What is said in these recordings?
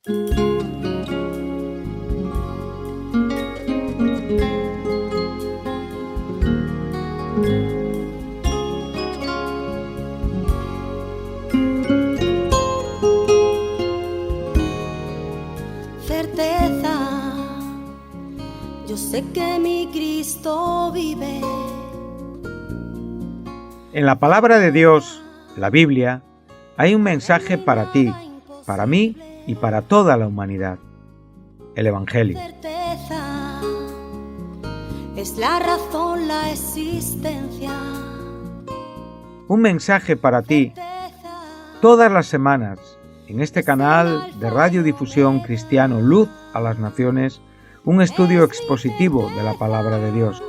Certeza, yo sé que mi Cristo vive. En la palabra de Dios, la Biblia, hay un mensaje para ti, para mí y para toda la humanidad. El Evangelio. Certeza, es la razón, la existencia. Un mensaje para ti todas las semanas en este canal de radiodifusión cristiano Luz a las Naciones, un estudio expositivo de la palabra de Dios,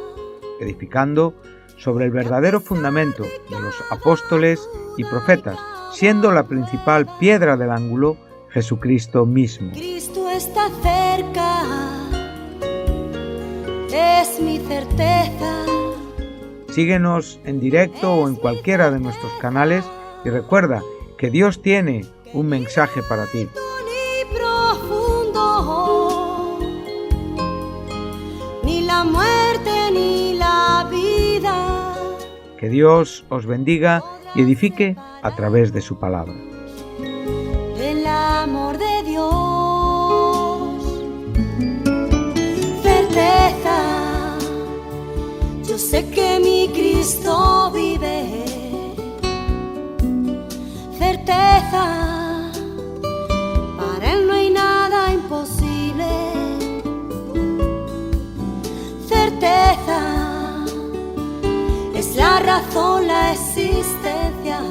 edificando sobre el verdadero fundamento de los apóstoles y profetas, siendo la principal piedra del ángulo Jesucristo mismo. Cristo está cerca, es mi certeza. Síguenos en directo o en cualquiera de nuestros canales y recuerda que Dios tiene un mensaje para ti. Ni profundo, ni la muerte ni la vida. Que Dios os bendiga y edifique a través de su palabra. El amor de Dios, certeza, yo sé que mi Cristo vive. Certeza, para Él no hay nada imposible. Certeza, es la razón, la existencia.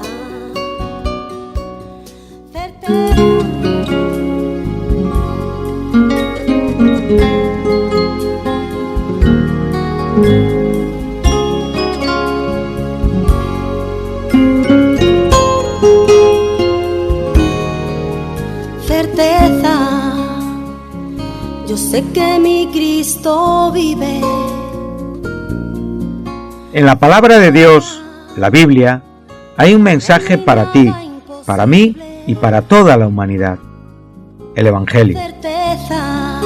Certeza, yo sé que mi Cristo vive. En la palabra de Dios, la Biblia, hay un mensaje para ti, para mí y para toda la humanidad. El Evangelio. Certeza,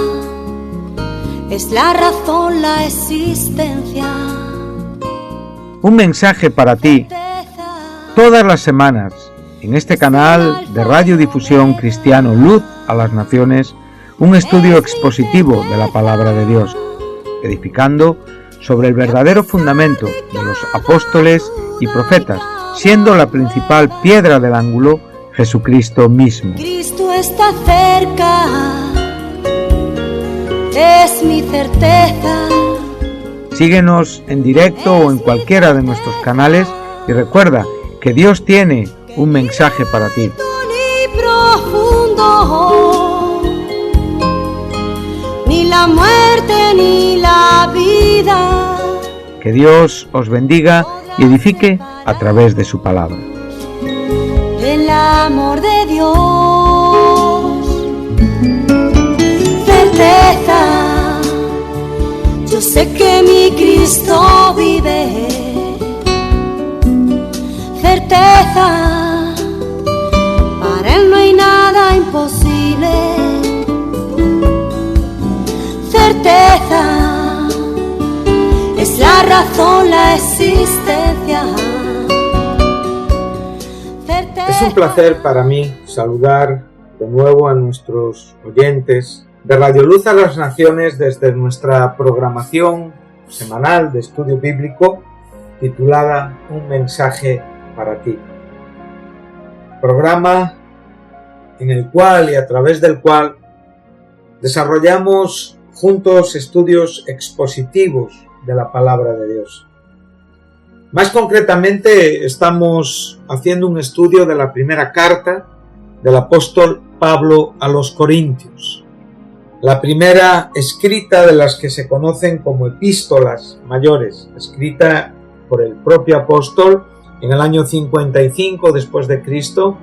es la razón, la existencia. Un mensaje para ti todas las semanas en este canal de radiodifusión cristiano Luz a las Naciones, un estudio expositivo de la palabra de Dios, edificando sobre el verdadero fundamento de los apóstoles y profetas, siendo la principal piedra del ángulo Jesucristo mismo. Cristo está cerca, es mi certeza. Síguenos en directo o en cualquiera de nuestros canales y recuerda que Dios tiene un mensaje para ti. Ni profundo, ni la muerte ni la vida. Que Dios os bendiga y edifique a través de su palabra. El amor de Dios, certeza, yo sé que mi Cristo vive. Certeza, para Él no hay nada imposible. Certeza, es la razón, la existencia. Es un placer para mí saludar de nuevo a nuestros oyentes de Radio Luz a las Naciones desde nuestra programación semanal de estudio bíblico titulada Un mensaje para ti. Programa en el cual y a través del cual desarrollamos juntos estudios expositivos de la palabra de Dios. Más concretamente, estamos haciendo un estudio de la primera carta del apóstol Pablo a los Corintios, la primera escrita de las que se conocen como epístolas mayores, escrita por el propio apóstol en el año 55 después de Cristo,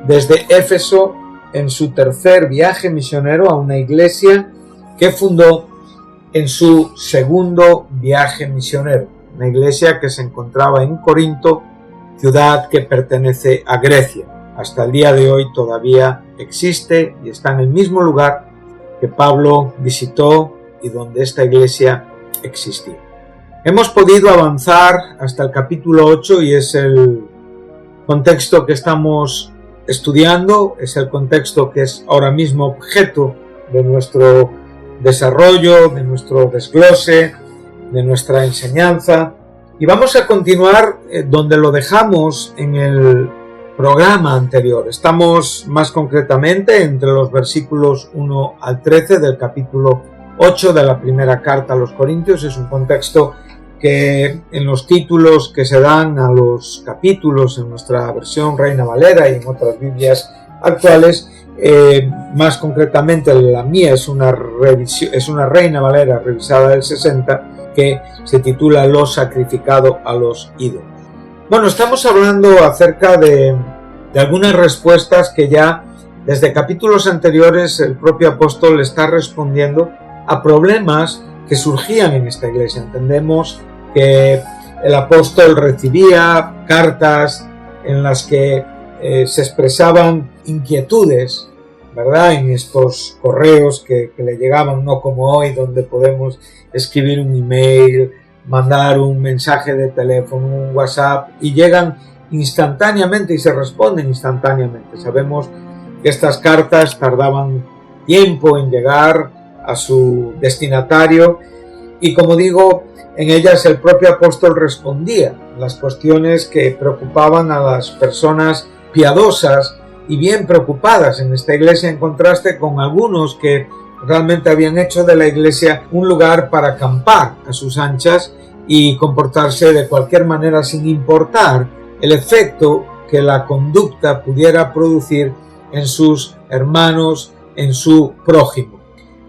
desde Éfeso, en su tercer viaje misionero a una iglesia que fundó en su segundo viaje misionero, una iglesia que se encontraba en Corinto, ciudad que pertenece a Grecia. hasta el día de hoy todavía existe y está en el mismo lugar que Pablo visitó y donde esta iglesia existía. Hemos podido avanzar hasta el capítulo 8 y es el contexto que estamos estudiando, es el contexto que es ahora mismo objeto de nuestro desarrollo, de nuestro desglose, de nuestra enseñanza. Y vamos a continuar donde lo dejamos en el programa anterior. Estamos más concretamente entre los versículos 1 al 13 del capítulo 8 de la primera carta a los Corintios. Es un contexto que en los títulos que se dan a los capítulos en nuestra versión Reina Valera y en otras Biblias actuales, más concretamente la mía es una Reina Valera revisada del 60 que se titula Lo sacrificado a los ídolos. Bueno, estamos hablando acerca de algunas respuestas que ya desde capítulos anteriores el propio apóstol está respondiendo a problemas que surgían en esta iglesia. Entendemos que el apóstol recibía cartas en las que se expresaban inquietudes, ¿verdad? En estos correos que le llegaban, no como hoy, donde podemos escribir un email, mandar un mensaje de teléfono, un WhatsApp, y llegan instantáneamente y se responden instantáneamente. Sabemos que estas cartas tardaban tiempo en llegar a su destinatario y, como digo, en ellas el propio apóstol respondía las cuestiones que preocupaban a las personas piadosas y bien preocupadas en esta iglesia, en contraste con algunos que realmente habían hecho de la iglesia un lugar para acampar a sus anchas y comportarse de cualquier manera sin importar el efecto que la conducta pudiera producir en sus hermanos, en su prójimo.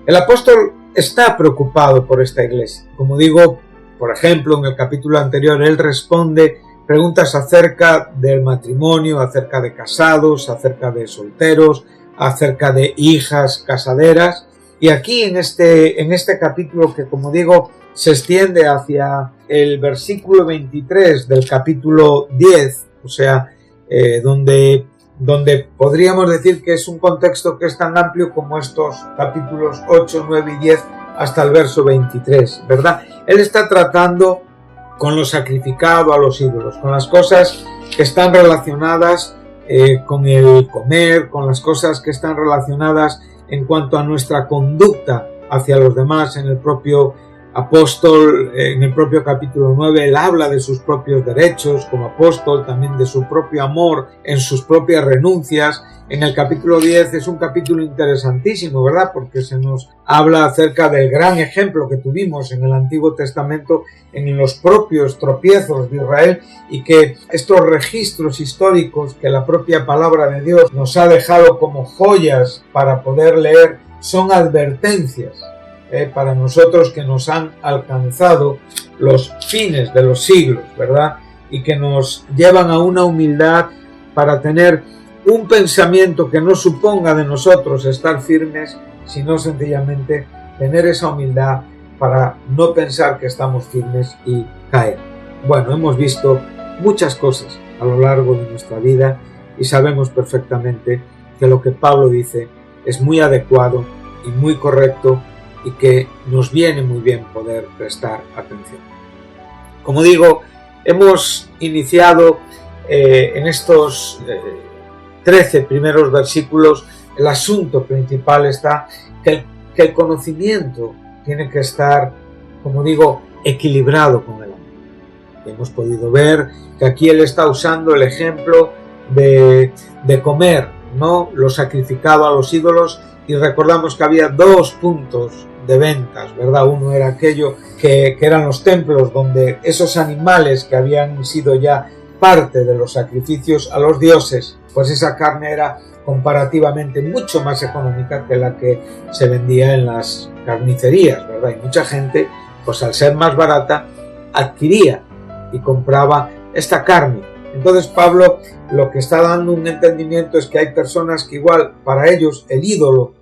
El apóstol está preocupado por esta iglesia. Como digo, por ejemplo, en el capítulo anterior él responde preguntas acerca del matrimonio, acerca de casados, acerca de solteros, acerca de hijas casaderas. Y aquí en este capítulo, que como digo se extiende hacia el versículo 23 del capítulo 10, o sea, donde podríamos decir que es un contexto que es tan amplio como estos capítulos 8, 9 y 10 hasta el verso 23, ¿verdad? Él está tratando con lo sacrificado a los ídolos, con las cosas que están relacionadas con el comer, con las cosas que están relacionadas en cuanto a nuestra conducta hacia los demás. En el propio apóstol, en el propio capítulo 9, él habla de sus propios derechos como apóstol, también de su propio amor en sus propias renuncias. En el capítulo 10 es un capítulo interesantísimo, ¿verdad? Porque se nos habla acerca del gran ejemplo que tuvimos en el Antiguo Testamento en los propios tropiezos de Israel, y que estos registros históricos que la propia palabra de Dios nos ha dejado como joyas para poder leer son advertencias para nosotros que nos han alcanzado los fines de los siglos, ¿verdad? Y que nos llevan a una humildad para tener un pensamiento que no suponga de nosotros estar firmes, sino sencillamente tener esa humildad para no pensar que estamos firmes y caer. Bueno, hemos visto muchas cosas a lo largo de nuestra vida y sabemos perfectamente que lo que Pablo dice es muy adecuado y muy correcto, y que nos viene muy bien poder prestar atención. Como digo, hemos iniciado en estos 13 primeros versículos. El asunto principal está que el conocimiento tiene que estar, como digo, equilibrado con el amor. Hemos podido ver que aquí él está usando el ejemplo de comer, ¿no?, lo sacrificado a los ídolos, y recordamos que había dos puntos de ventas, ¿verdad? Uno era aquello que eran los templos donde esos animales que habían sido ya parte de los sacrificios a los dioses, pues esa carne era comparativamente mucho más económica que la que se vendía en las carnicerías, ¿verdad? Y mucha gente, pues al ser más barata, adquiría y compraba esta carne. Entonces Pablo lo que está dando un entendimiento es que hay personas que igual para ellos el ídolo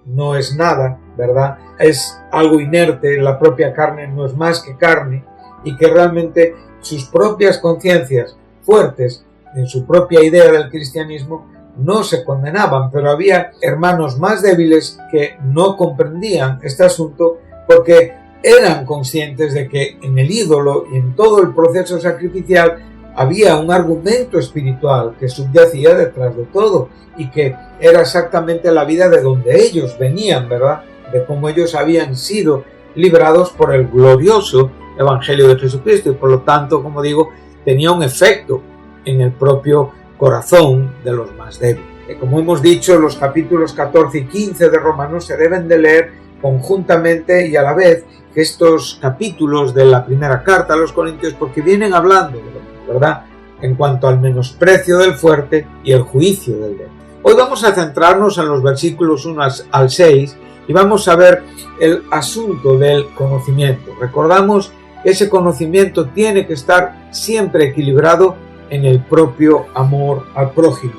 no es nada, ¿verdad? Es algo inerte, la propia carne no es más que carne, y que realmente sus propias conciencias fuertes en su propia idea del cristianismo no se condenaban, pero había hermanos más débiles que no comprendían este asunto porque eran conscientes de que en el ídolo y en todo el proceso sacrificial había un argumento espiritual que subyacía detrás de todo y que era exactamente la vida de donde ellos venían, ¿verdad? De cómo ellos habían sido librados por el glorioso Evangelio de Jesucristo y por lo tanto, como digo, tenía un efecto en el propio corazón de los más débiles. Como hemos dicho, los capítulos 14 y 15 de Romanos se deben de leer conjuntamente y a la vez que estos capítulos de la primera carta a los Corintios, porque vienen hablando, ¿verdad?, en cuanto al menosprecio del fuerte y el juicio del débil. Hoy vamos a centrarnos en los versículos 1 al 6 y vamos a ver el asunto del conocimiento. Recordamos que ese conocimiento tiene que estar siempre equilibrado en el propio amor al prójimo,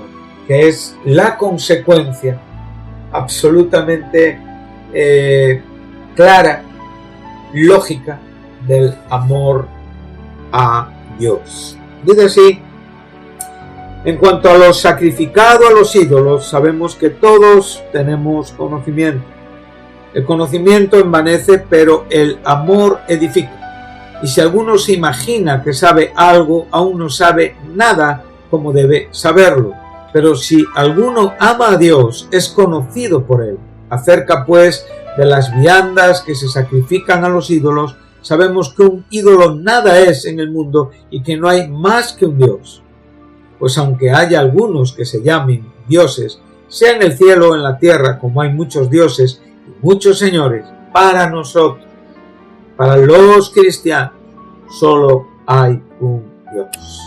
que es la consecuencia absolutamente clara, lógica del amor a Dios. Dice así: en cuanto a lo sacrificado a los ídolos, sabemos que todos tenemos conocimiento. El conocimiento envanece, pero el amor edifica. Y si alguno se imagina que sabe algo, aún no sabe nada como debe saberlo. Pero si alguno ama a Dios, es conocido por él. Acerca pues de las viandas que se sacrifican a los ídolos, sabemos que un ídolo nada es en el mundo y que no hay más que un Dios. Pues aunque haya algunos que se llamen dioses, sea en el cielo o en la tierra, como hay muchos dioses y muchos señores, para nosotros, para los cristianos, solo hay un Dios.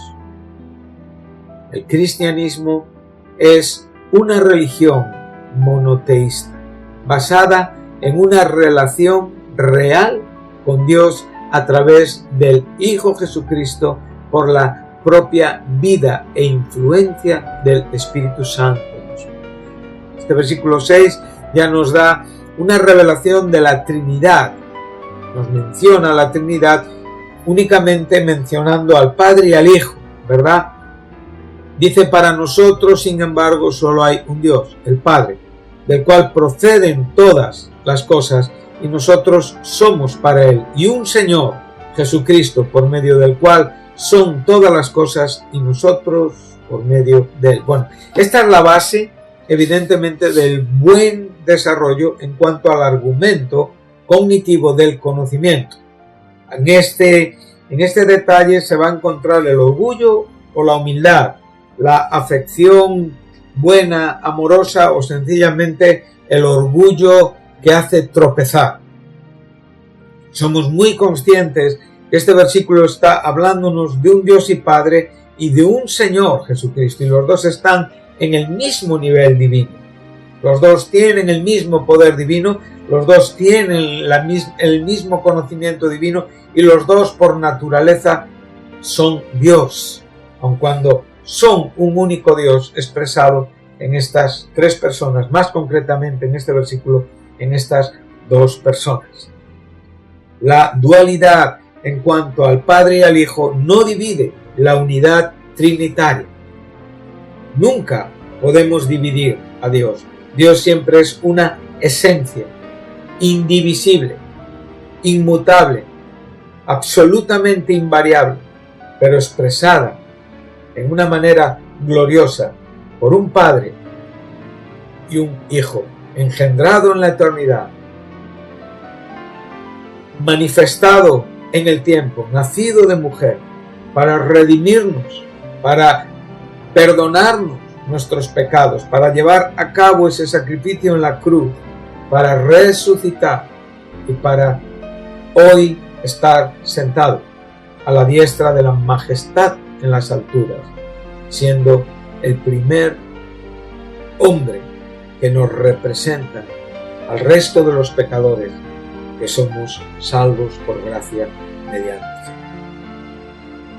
El cristianismo es una religión monoteísta, basada en una relación real con Dios a través del Hijo Jesucristo por la propia vida e influencia del Espíritu Santo. Este versículo 6 ya nos da una revelación de la Trinidad. Nos menciona la Trinidad únicamente mencionando al Padre y al Hijo, ¿verdad? Dice: para nosotros, sin embargo, solo hay un Dios, el Padre, del cual proceden todas las cosas, y nosotros somos para Él, y un Señor, Jesucristo, por medio del cual son todas las cosas, y nosotros por medio de Él. Bueno, esta es la base, evidentemente, del buen desarrollo en cuanto al argumento cognitivo del conocimiento. En este detalle se va a encontrar el orgullo o la humildad, la afección buena, amorosa o sencillamente el orgullo que hace tropezar. Somos muy conscientes que este versículo está hablándonos de un Dios y Padre y de un Señor Jesucristo, y los dos están en el mismo nivel divino. Los dos tienen el mismo poder divino, los dos tienen el mismo conocimiento divino y los dos por naturaleza son Dios, aun cuando son un único Dios expresado en estas tres personas, más concretamente en este versículo, en estas dos personas. La dualidad en cuanto al Padre y al Hijo no divide la unidad trinitaria. Nunca podemos dividir a Dios. Dios siempre es una esencia indivisible, inmutable, absolutamente invariable, pero expresada en una manera gloriosa por un Padre y un Hijo, engendrado en la eternidad, manifestado en el tiempo, nacido de mujer, para redimirnos, para perdonarnos nuestros pecados, para llevar a cabo ese sacrificio en la cruz, para resucitar y para hoy estar sentado a la diestra de la majestad en las alturas, siendo el primer hombre que nos representa al resto de los pecadores que somos salvos por gracia mediante fe.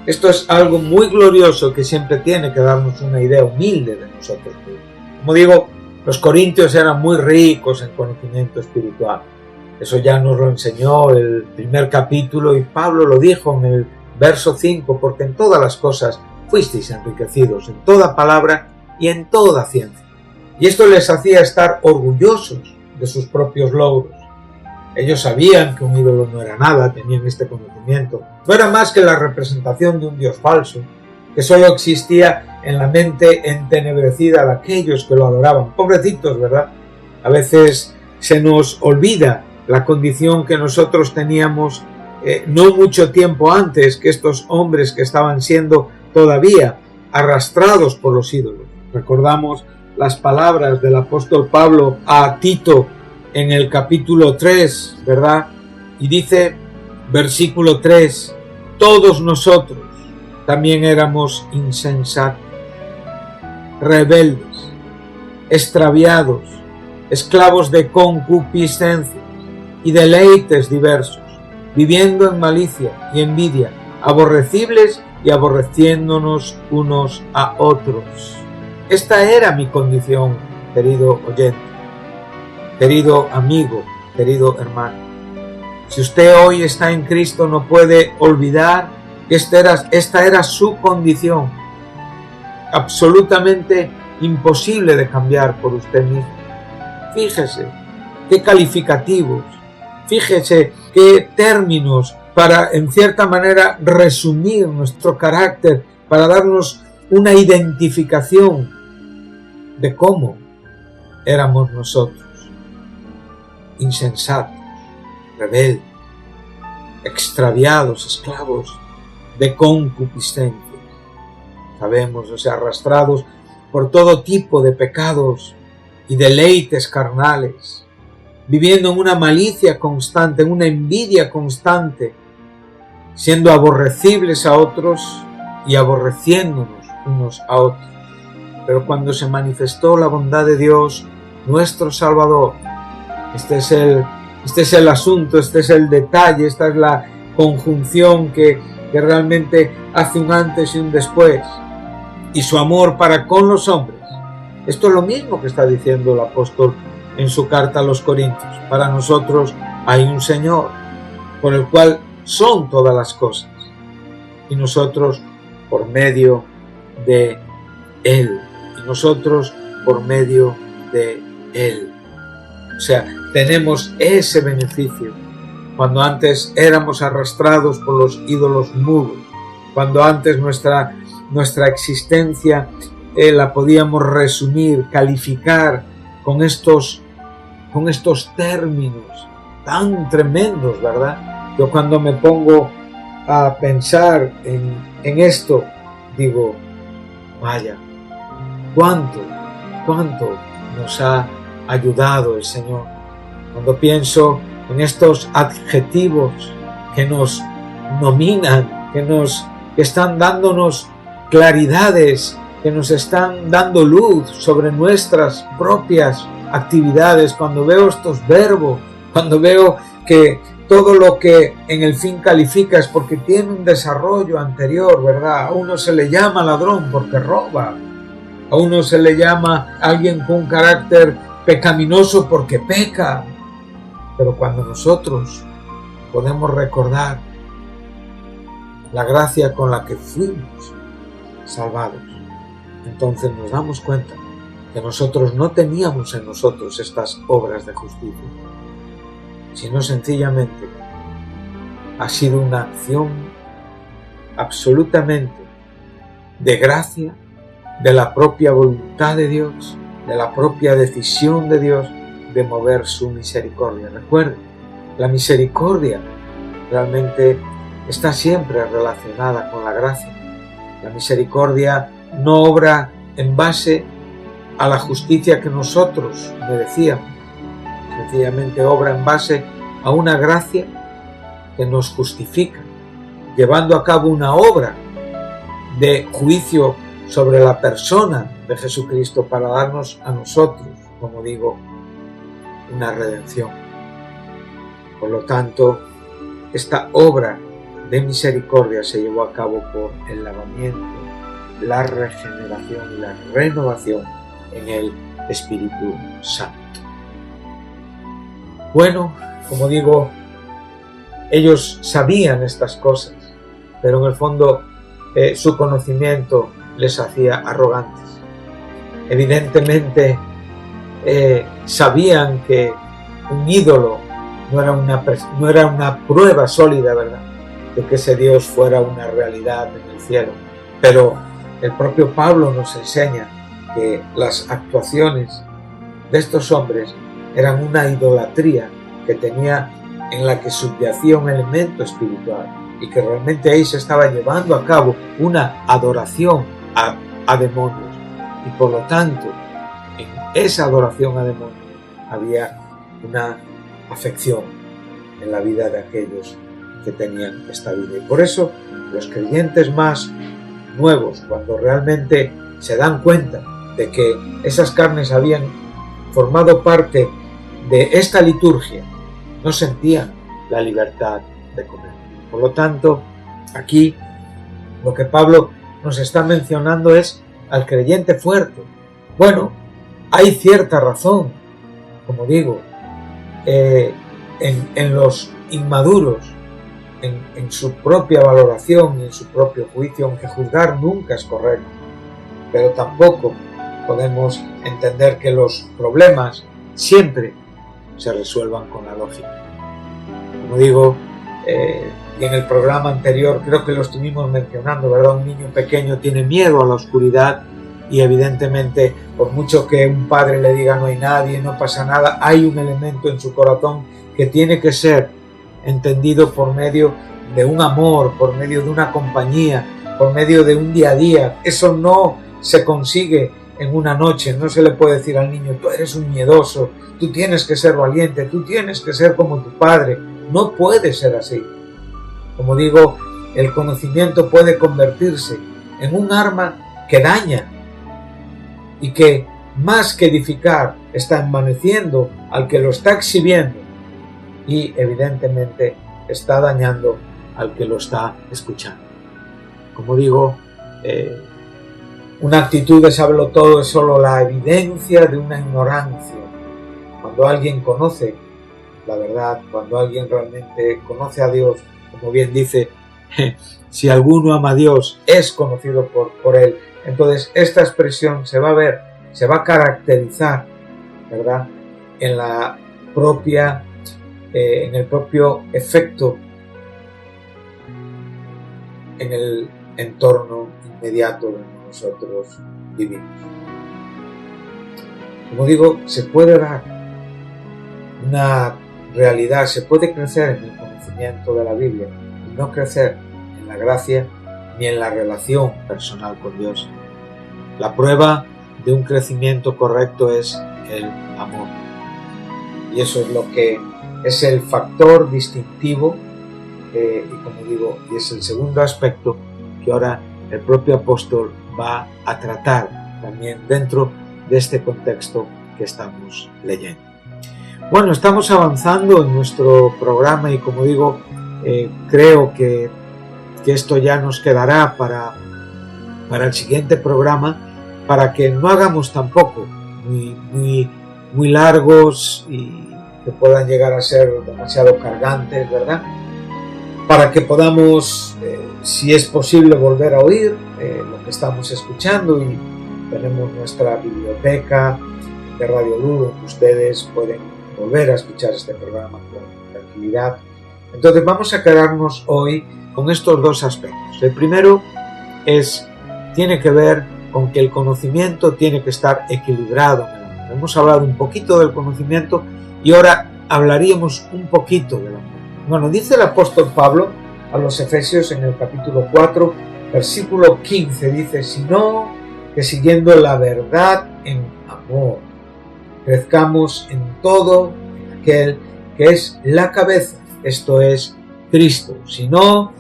Esto es algo muy glorioso que siempre tiene que darnos una idea humilde de nosotros mismos. Como digo, los corintios eran muy ricos en conocimiento espiritual. Eso ya nos lo enseñó el primer capítulo y Pablo lo dijo en el verso 5, porque en todas las cosas fuisteis enriquecidos, en toda palabra y en toda ciencia. Y esto les hacía estar orgullosos de sus propios logros. Ellos sabían que un ídolo no era nada, tenían este conocimiento. No era más que la representación de un Dios falso, que solo existía en la mente entenebrecida de aquellos que lo adoraban. Pobrecitos, ¿verdad? A veces se nos olvida la condición que nosotros teníamos no mucho tiempo antes que estos hombres que estaban siendo todavía arrastrados por los ídolos. Recordamos las palabras del apóstol Pablo a Tito en el capítulo 3, ¿verdad? Y dice, versículo 3, todos nosotros también éramos insensatos, rebeldes, extraviados, esclavos de concupiscencias y deleites diversos, viviendo en malicia y envidia, aborrecibles y aborreciéndonos unos a otros. Esta era mi condición, querido oyente, querido amigo, querido hermano. Si usted hoy está en Cristo, no puede olvidar que esta era su condición, absolutamente imposible de cambiar por usted mismo. Fíjese qué calificativos, fíjese qué términos para, en cierta manera, resumir nuestro carácter, para darnos una identificación de cómo éramos nosotros. Insensatos, rebeldes, extraviados, esclavos de concupiscencias. Sabemos, arrastrados por todo tipo de pecados y deleites carnales, viviendo en una malicia constante, en una envidia constante, siendo aborrecibles a otros y aborreciéndonos unos a otros. Pero cuando se manifestó la bondad de Dios, nuestro Salvador, este es el asunto, este es el detalle, esta es la conjunción que realmente hace un antes y un después. Y su amor para con los hombres. Esto es lo mismo que está diciendo el apóstol en su carta a los Corintios. Para nosotros hay un Señor, por el cual son todas las cosas. Y nosotros por medio de Él. Y nosotros por medio de Él. O sea, tenemos ese beneficio. Cuando antes éramos arrastrados por los ídolos mudos, cuando antes nuestra existencia la podíamos resumir, calificar con estos términos tan tremendos, ¿verdad? Yo cuando me pongo a pensar en esto, digo, vaya, cuánto nos ha ayudado el Señor. Cuando pienso en estos adjetivos que nos nominan, que están dándonos claridades, que nos están dando luz sobre nuestras propias actividades, cuando veo estos verbos, cuando veo que todo lo que en el fin califica es porque tiene un desarrollo anterior, ¿verdad? A uno se le llama ladrón porque roba, a uno se le llama alguien con un carácter pecaminoso porque peca. Pero cuando nosotros podemos recordar la gracia con la que fuimos salvados, entonces nos damos cuenta que nosotros no teníamos en nosotros estas obras de justicia, sino sencillamente ha sido una acción absolutamente de gracia, de la propia voluntad de Dios, de la propia decisión de Dios de mover su misericordia. Recuerden, la misericordia realmente está siempre relacionada con la gracia. La misericordia no obra en base a la justicia que nosotros merecíamos, sencillamente obra en base a una gracia que nos justifica, llevando a cabo una obra de juicio sobre la persona de Jesucristo para darnos a nosotros, como digo, una redención. Por lo tanto, esta obra de misericordia se llevó a cabo por el lavamiento, la regeneración y la renovación en el Espíritu Santo. Bueno, como digo, ellos sabían estas cosas, pero en el fondo su conocimiento les hacía arrogantes. evidentemente sabían que un ídolo no era una prueba sólida, ¿verdad?, de que ese Dios fuera una realidad en el cielo. Pero el propio Pablo nos enseña que las actuaciones de estos hombres eran una idolatría que tenía, en la que subyacía un elemento espiritual, y que realmente ahí se estaba llevando a cabo una adoración a demonios, y por lo tanto en esa adoración a demonios había una afección en la vida de aquellos que tenían esta vida. Y por eso los creyentes más nuevos, cuando realmente se dan cuenta de que esas carnes habían formado parte de esta liturgia, no sentían la libertad de comer. Por lo tanto, aquí lo que Pablo nos está mencionando es al creyente fuerte. Bueno, hay cierta razón, como digo, en los inmaduros, en su propia valoración y en su propio juicio, aunque juzgar nunca es correcto, pero tampoco podemos entender que los problemas siempre se resuelvan con la lógica. Como digo, y en el programa anterior creo que lo estuvimos mencionando, ¿verdad? Un niño pequeño tiene miedo a la oscuridad y evidentemente, por mucho que un padre le diga no hay nadie, no pasa nada, hay un elemento en su corazón que tiene que ser entendido por medio de un amor, por medio de una compañía, por medio de un día a día. Eso no se consigue en una noche. No se le puede decir al niño, tú eres un miedoso, tú tienes que ser valiente, tú tienes que ser como tu padre. No puede ser así. Como digo, el conocimiento puede convertirse en un arma que daña y que, más que edificar, está envaneciendo al que lo está exhibiendo y evidentemente está dañando al que lo está escuchando. Como digo, una actitud de saberlo todo es solo la evidencia de una ignorancia. Cuando alguien conoce la verdad, cuando alguien realmente conoce a Dios, como bien dice, si alguno ama a Dios, es conocido por Él. Entonces esta expresión se va a ver, se va a caracterizar, ¿verdad?, en la propia, en el propio efecto, en el entorno inmediato donde nosotros vivimos. Como digo, se puede dar una realidad, se puede crecer en el conocimiento de la Biblia y no crecer en la gracia ni en la relación personal con Dios. La prueba de un crecimiento correcto es el amor. Y eso es lo que es el factor distintivo, y como digo, y es el segundo aspecto que ahora el propio apóstol va a tratar también dentro de este contexto que estamos leyendo. Bueno, estamos avanzando en nuestro programa y como digo, creo que esto ya nos quedará para el siguiente programa, para que no hagamos tampoco muy largos y que puedan llegar a ser demasiado cargantes, ¿verdad? Para que podamos, si es posible, volver a oír lo que estamos escuchando, y tenemos nuestra biblioteca de Radio Luz, donde ustedes pueden volver a escuchar este programa con tranquilidad. Entonces vamos a quedarnos hoy con estos dos aspectos. El primero tiene que ver con que el conocimiento tiene que estar equilibrado. Hemos hablado un poquito del conocimiento y ahora hablaríamos un poquito del amor. Bueno, dice el apóstol Pablo a los Efesios en el capítulo 4, versículo 15, dice, sino que siguiendo la verdad en amor, crezcamos en todo en aquel que es la cabeza, esto es Cristo, sino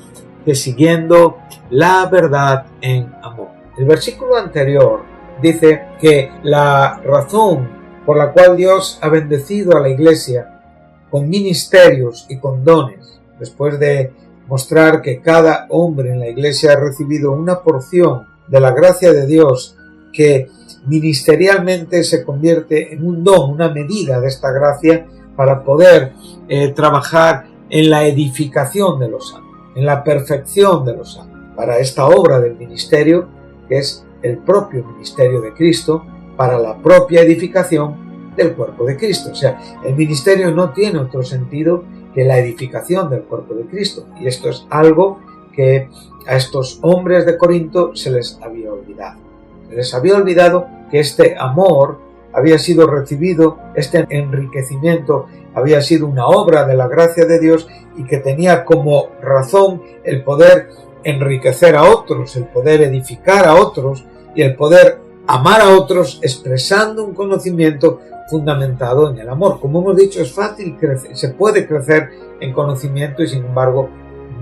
que siguiendo la verdad en amor. El versículo anterior dice que la razón por la cual Dios ha bendecido a la Iglesia con ministerios y con dones, después de mostrar que cada hombre en la Iglesia ha recibido una porción de la gracia de Dios que ministerialmente se convierte en un don, una medida de esta gracia para poder trabajar en la edificación de los santos, en la perfección de los santos, para esta obra del ministerio, que es el propio ministerio de Cristo, para la propia edificación del cuerpo de Cristo. O sea, el ministerio no tiene otro sentido que la edificación del cuerpo de Cristo. Y esto es algo que a estos hombres de Corinto se les había olvidado. Se les había olvidado que este amor había sido recibido, este enriquecimiento había sido una obra de la gracia de Dios y que tenía como razón el poder enriquecer a otros, el poder edificar a otros y el poder amar a otros expresando un conocimiento fundamentado en el amor. Como hemos dicho, es fácil crecer, se puede crecer en conocimiento y sin embargo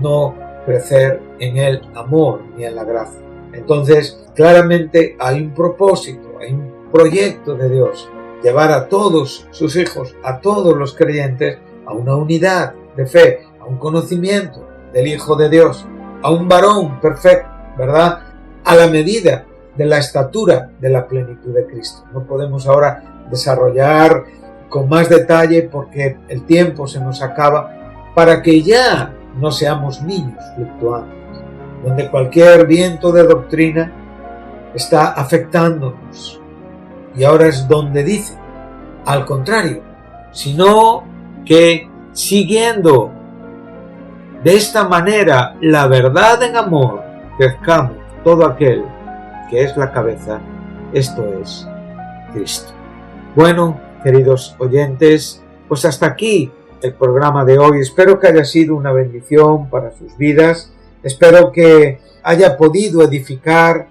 no crecer en el amor ni en la gracia. Entonces, claramente hay un propósito, hay un proyecto de Dios, llevar a todos sus hijos, a todos los creyentes, a una unidad de fe, a un conocimiento del Hijo de Dios, a un varón perfecto, ¿verdad? A la medida de la estatura de la plenitud de Cristo. No podemos ahora desarrollar con más detalle porque el tiempo se nos acaba, para que ya no seamos niños fluctuantes, donde cualquier viento de doctrina está afectándonos. Y ahora es donde dice, al contrario, sino que siguiendo de esta manera la verdad en amor, crezcamos todo aquel que es la cabeza, esto es Cristo. Bueno, queridos oyentes, pues hasta aquí el programa de hoy. Espero que haya sido una bendición para sus vidas. Espero que haya podido edificar,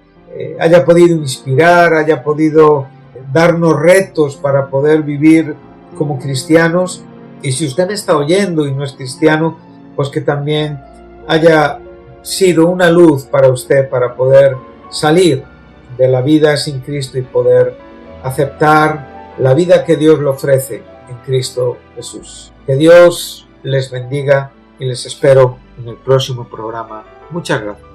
haya podido inspirar, haya podido darnos retos para poder vivir como cristianos. Y si usted me está oyendo y no es cristiano, pues que también haya sido una luz para usted para poder salir de la vida sin Cristo y poder aceptar la vida que Dios le ofrece en Cristo Jesús. Que Dios les bendiga y les espero en el próximo programa. Muchas gracias.